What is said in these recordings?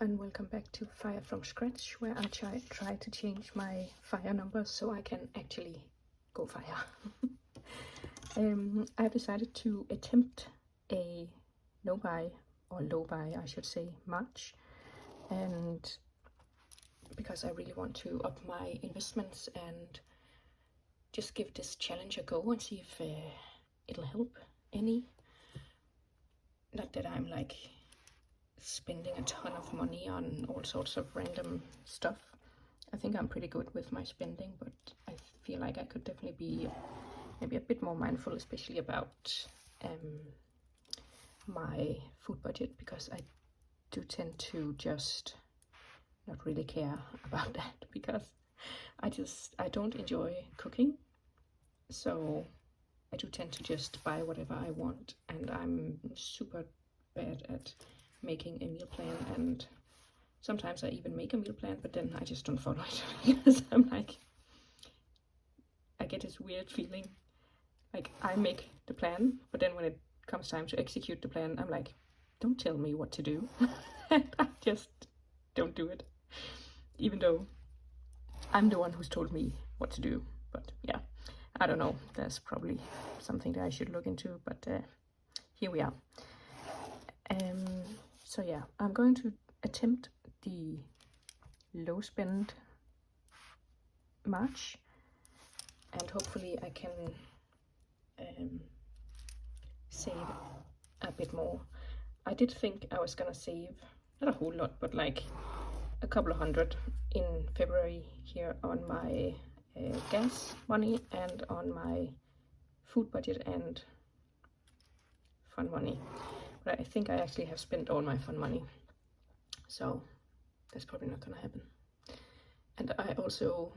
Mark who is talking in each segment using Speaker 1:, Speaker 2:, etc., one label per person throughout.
Speaker 1: and welcome back to Fire from Scratch, where I try to change my fire numbers so I can actually go fire. I've decided to attempt a no-buy, or low-buy I should say, March, and because I really want to up my investments and just give this challenge a go and see if it'll help any. Not that I'm like spending a ton of money on all sorts of random stuff. I think I'm pretty good with my spending, but I feel like I could definitely be maybe a bit more mindful, especially about my food budget, because I do tend to just not really care about that, because I don't enjoy cooking, so I do tend to just buy whatever I want, and I'm super bad at making a meal plan, and sometimes I even make a meal plan, but then I just don't follow it because I'm like, I get this weird feeling like I make the plan, but then when it comes time to execute the plan, I'm like, don't tell me what to do. And I just don't do it, even though I'm the one who's told me what to do. But yeah, I don't know, there's probably something that I should look into, but here we are. So yeah, I'm going to attempt the low spend March, and hopefully I can save a bit more. I did think I was gonna save, not a whole lot, but like a couple of hundred in February here on my gas money and on my food budget and fun money. But I think I actually have spent all my fun money, so that's probably not gonna happen. And I also,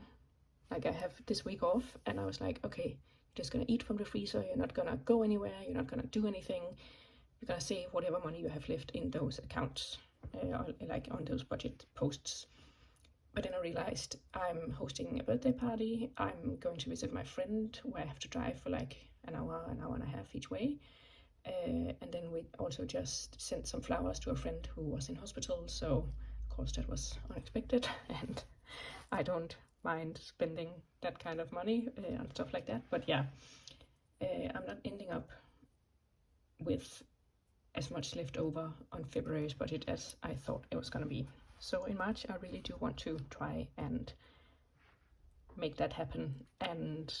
Speaker 1: like, I have this week off, and I was like, okay, you're just gonna eat from the freezer, you're not gonna go anywhere, you're not gonna do anything, you're gonna save whatever money you have left in those accounts, like on those budget posts. But then I realized I'm hosting a birthday party, I'm going to visit my friend where I have to drive for like an hour and a half each way. And then we also just sent some flowers to a friend who was in hospital, so of course that was unexpected, and I don't mind spending that kind of money on stuff like that. But yeah, I'm not ending up with as much left over on February's budget as I thought it was gonna be. So in March I really do want to try and make that happen. And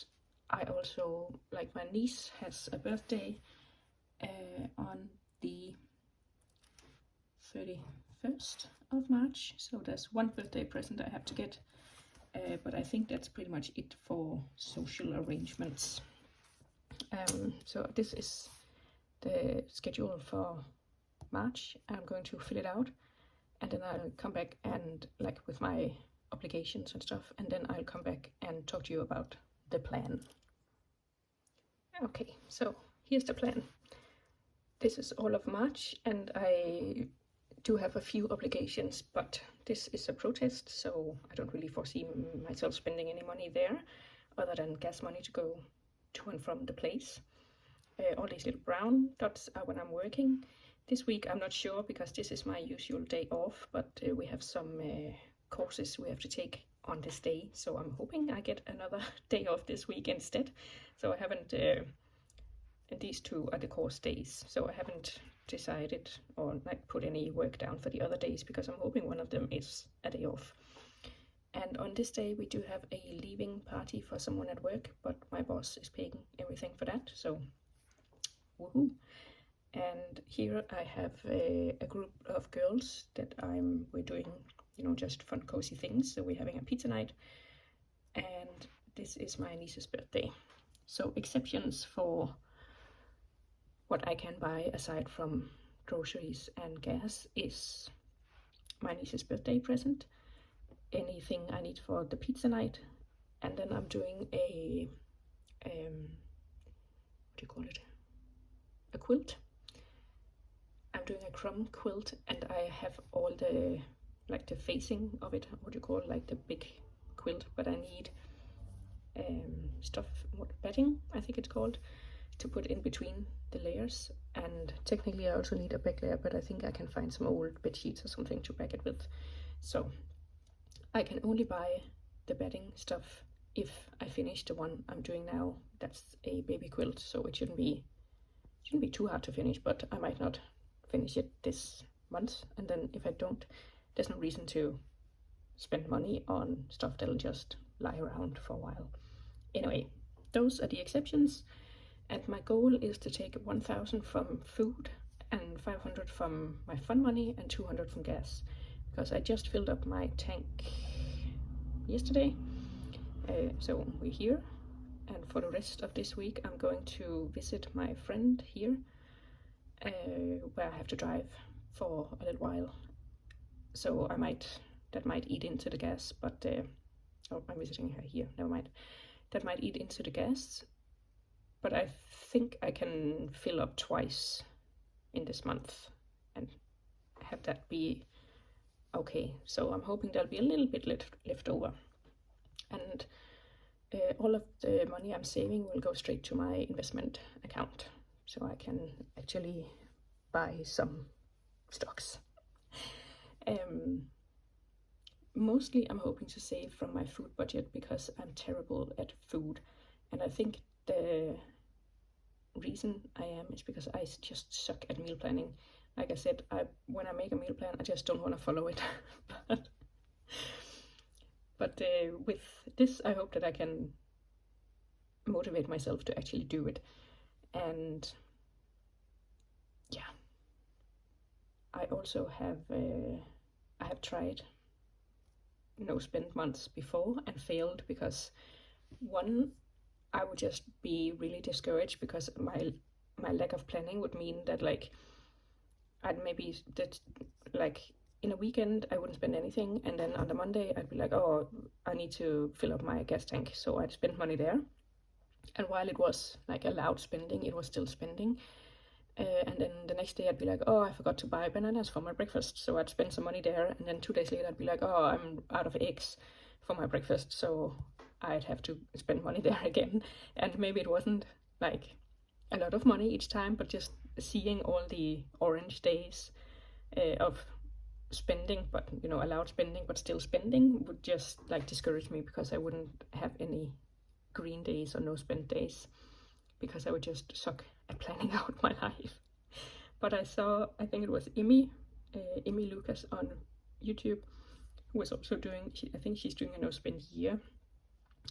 Speaker 1: I also, like, my niece has a birthday on the 31st of March, so there's one birthday present I have to get, but I think that's pretty much it for social arrangements. So this is the schedule for March. I'm going to fill it out, and then I'll come back and, like, with my obligations and stuff, and then I'll come back and talk to you about the plan. Okay, so here's the plan. This is all of March, and I do have a few obligations, but this is a protest, so I don't really foresee myself spending any money there other than gas money to go to and from the place. All these little brown dots are when I'm working. This week I'm not sure, because this is my usual day off, but we have some courses we have to take on this day, so I'm hoping I get another day off this week instead. So I haven't and these two are the course days, so I haven't decided or like put any work down for the other days, because I'm hoping one of them is a day off. And on this day we do have a leaving party for someone at work, but my boss is paying everything for that, so woohoo. And here I have a group of girls that we're doing, you know, just fun cozy things. So we're having a pizza night, and this is my niece's birthday. So exceptions for what I can buy aside from groceries and gas is my niece's birthday present, anything I need for the pizza night, and then I'm doing a what do you call it, a quilt. I'm doing a crumb quilt, and I have all the, like, the facing of it, what do you call it, like the big quilt, but I need stuff, bedding I think it's called, to put in between the layers. And technically I also need a back layer, but I think I can find some old bed sheets or something to back it with. So I can only buy the bedding stuff if I finish the one I'm doing now. That's a baby quilt, so it shouldn't be too hard to finish, but I might not finish it this month, and then if I don't, there's no reason to spend money on stuff that'll just lie around for a while. Anyway, those are the exceptions, and my goal is to take 1,000 from food and 500 from my fun money and 200 from gas, because I just filled up my tank yesterday. So we're here, and for the rest of this week I'm going to visit my friend here, where I have to drive for a little while, so that might eat into the gas, but oh, I'm visiting her here, never mind. That might eat into the gas, but I think I can fill up twice in this month and have that be okay. So I'm hoping there'll be a little bit left over, and all of the money I'm saving will go straight to my investment account, so I can actually buy some stocks. Mostly I'm hoping to save from my food budget because I'm terrible at food, and I think the reason I am is because I just suck at meal planning. Like I said, when I make a meal plan, I just don't want to follow it. but with this, I hope that I can motivate myself to actually do it. And yeah, I also have I have tried no spend months before and failed, because one, I would just be really discouraged because my lack of planning would mean that like I'd maybe that like in a weekend I wouldn't spend anything, and then on the Monday I'd be like, oh, I need to fill up my gas tank, so I'd spend money there. And while it was like allowed spending, it was still spending. And then the next day I'd be like, oh, I forgot to buy bananas for my breakfast, so I'd spend some money there. And then 2 days later I'd be like, oh, I'm out of eggs for my breakfast, so I'd have to spend money there again. And maybe it wasn't like a lot of money each time, but just seeing all the orange days of spending, but allowed spending but still spending, would just like discourage me, because I wouldn't have any green days or no spend days, because I would just suck at planning out my life. But I saw, I think it was Emmy Lucas on YouTube, who was also doing, I think she's doing a no spend year,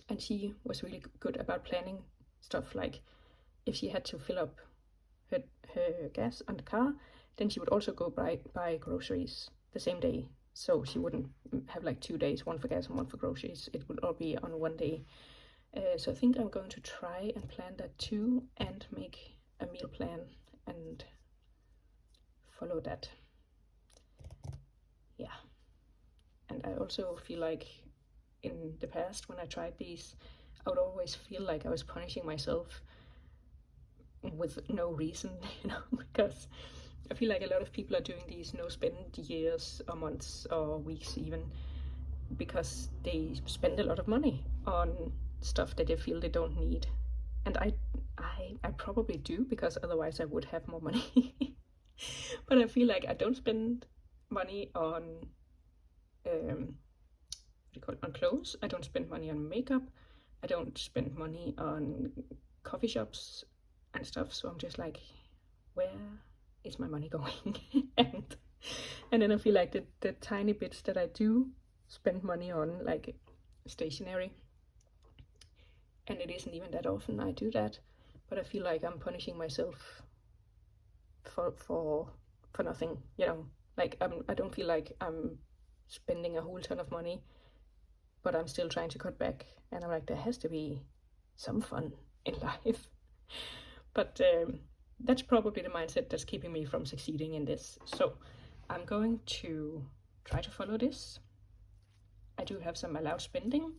Speaker 1: and she was really good about planning stuff. Like if she had to fill up her gas on the car, then she would also go buy groceries the same day, so she wouldn't have like 2 days, one for gas and one for groceries. It would all be on one day. So I think I'm going to try and plan that too, and make a meal plan and follow that. Yeah. And I also feel like in the past, when I tried these, I would always feel like I was punishing myself with no reason, because I feel like a lot of people are doing these no spend years or months or weeks even, because they spend a lot of money on stuff that they feel they don't need. And I probably do, because otherwise I would have more money. But I feel like I don't spend money on on clothes. I don't spend money on makeup. I don't spend money on coffee shops and stuff. So I'm just like, where is my money going? and then I feel like the tiny bits that I do spend money on, like stationery, and it isn't even that often I do that, but I feel like I'm punishing myself for nothing, like I don't feel like I'm spending a whole ton of money, but I'm still trying to cut back, and I'm like, there has to be some fun in life. But that's probably the mindset that's keeping me from succeeding in this. So I'm going to try to follow this. I do have some allowed spending,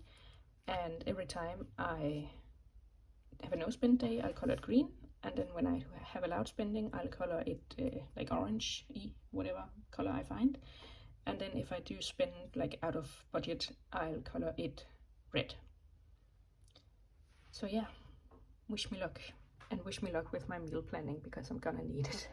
Speaker 1: and every time I have a no spend day, I'll color it green, and then when I have allowed spending, I'll color it like orange, whatever color I find. And then if I do spend like out of budget, I'll color it red. So yeah, wish me luck. and wish me luck with my meal planning because I'm gonna need it.